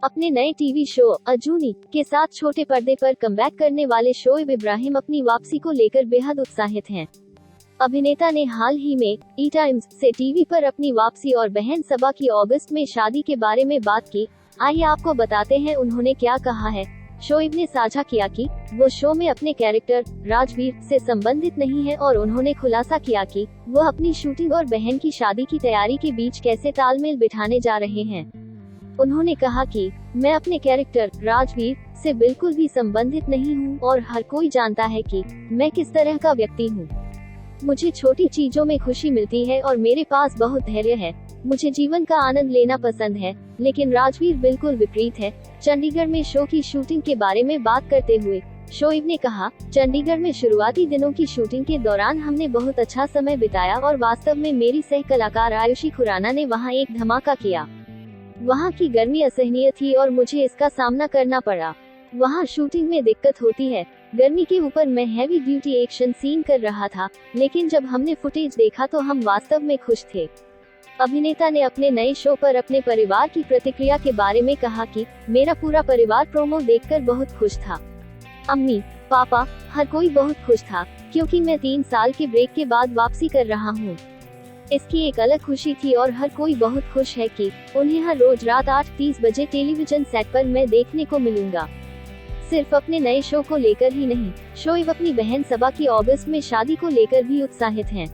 अपने नए TV show अजूनी के साथ छोटे पर्दे पर कमबैक करने वाले शोएब इब्राहिम अपनी वापसी को लेकर बेहद उत्साहित हैं। अभिनेता ने हाल ही में ई टाइम्स से टीवी पर अपनी वापसी और बहन सबा की अगस्त में शादी के बारे में बात की। आइए आपको बताते हैं उन्होंने क्या कहा है। शोएब ने साझा किया कि वो शो में अपने कैरेक्टर राजवीर से संबंधित नहीं है और उन्होंने खुलासा किया कि वो अपनी शूटिंग और बहन की शादी की तैयारी के बीच कैसे तालमेल बिठाने जा रहे हैं। उन्होंने कहा कि मैं अपने कैरेक्टर राजवीर से बिल्कुल भी संबंधित नहीं हूँ और हर कोई जानता है कि मैं किस तरह का व्यक्ति हूँ। मुझे छोटी चीजों में खुशी मिलती है और मेरे पास बहुत धैर्य है। मुझे जीवन का आनंद लेना पसंद है, लेकिन राजवीर बिल्कुल विपरीत है। चंडीगढ़ में शो की शूटिंग के बारे में बात करते हुए शोएब ने कहा, चंडीगढ़ में शुरुआती दिनों की शूटिंग के दौरान हमने बहुत अच्छा समय बिताया और वास्तव में मेरी सह कलाकार आयुषी खुराना ने वहाँ एक धमाका किया। वहाँ की गर्मी असहनीय थी और मुझे इसका सामना करना पड़ा। वहाँ शूटिंग में दिक्कत होती है। गर्मी के ऊपर मैं हैवी ड्यूटी एक्शन सीन कर रहा था, लेकिन जब हमने फुटेज देखा तो हम वास्तव में खुश थे। अभिनेता ने अपने नए शो पर अपने परिवार की प्रतिक्रिया के बारे में कहा कि मेरा पूरा परिवार प्रोमो देखकर बहुत खुश था। अम्मी, पापा, हर कोई बहुत खुश था, क्योंकि मैं 3 साल के ब्रेक के बाद वापसी कर रहा हूँ। इसकी एक अलग खुशी थी और हर कोई बहुत खुश है कि उन्हें हर रोज रात 8:30 बजे टेलीविजन सेट पर मैं देखने को मिलूंगा। सिर्फ अपने नए शो को लेकर ही नहीं, शोएब अपनी बहन सबा की अगस्त में शादी को लेकर भी उत्साहित हैं।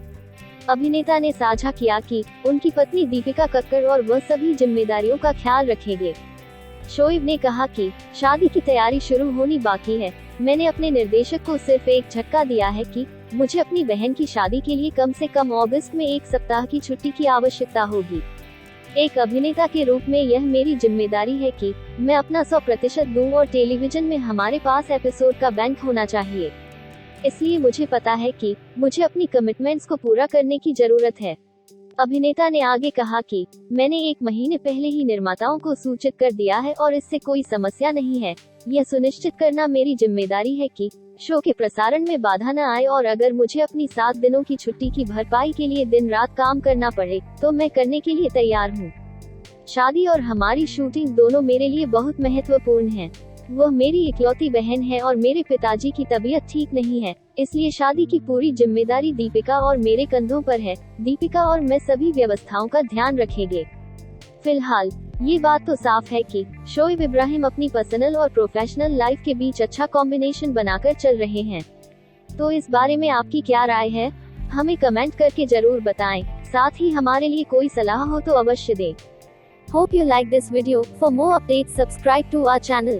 अभिनेता ने साझा किया कि उनकी पत्नी दीपिका कक्कड़ और वह सभी जिम्मेदारियों का ख्याल रखेंगे। शोएब ने कहा कि शादी की तैयारी शुरू होनी बाकी है। मैंने अपने निर्देशक को सिर्फ एक झटका दिया है कि मुझे अपनी बहन की शादी के लिए कम से कम अगस्त में 1 सप्ताह की छुट्टी की आवश्यकता होगी। एक अभिनेता के रूप में यह मेरी जिम्मेदारी है कि मैं अपना 100% दूं और टेलीविजन में हमारे पास एपिसोड का बैंक होना चाहिए। इसलिए मुझे पता है कि मुझे अपनी कमिटमेंट्स को पूरा करने की जरूरत है। अभिनेता ने आगे कहा कि मैंने 1 महीने पहले ही निर्माताओं को सूचित कर दिया है और इससे कोई समस्या नहीं है। यह सुनिश्चित करना मेरी जिम्मेदारी है कि शो के प्रसारण में बाधा न आए और अगर मुझे अपनी 7 दिनों की छुट्टी की भरपाई के लिए दिन रात काम करना पड़े तो मैं करने के लिए तैयार हूँ। शादी और हमारी शूटिंग दोनों मेरे लिए बहुत महत्वपूर्ण है। वह मेरी इकलौती बहन है और मेरे पिताजी की तबीयत ठीक नहीं है, इसलिए शादी की पूरी जिम्मेदारी दीपिका और मेरे कंधों पर है। दीपिका और मैं सभी व्यवस्थाओं का ध्यान रखेंगे। फिलहाल ये बात तो साफ है कि शोएब इब्राहिम अपनी पर्सनल और प्रोफेशनल लाइफ के बीच अच्छा कॉम्बिनेशन बनाकर चल रहे हैं। तो इस बारे में आपकी क्या राय है? हमें कमेंट करके जरूर बताएं। साथ ही हमारे लिए कोई सलाह हो तो अवश्य दें। Hope you like this video. For more updates, subscribe to our channel.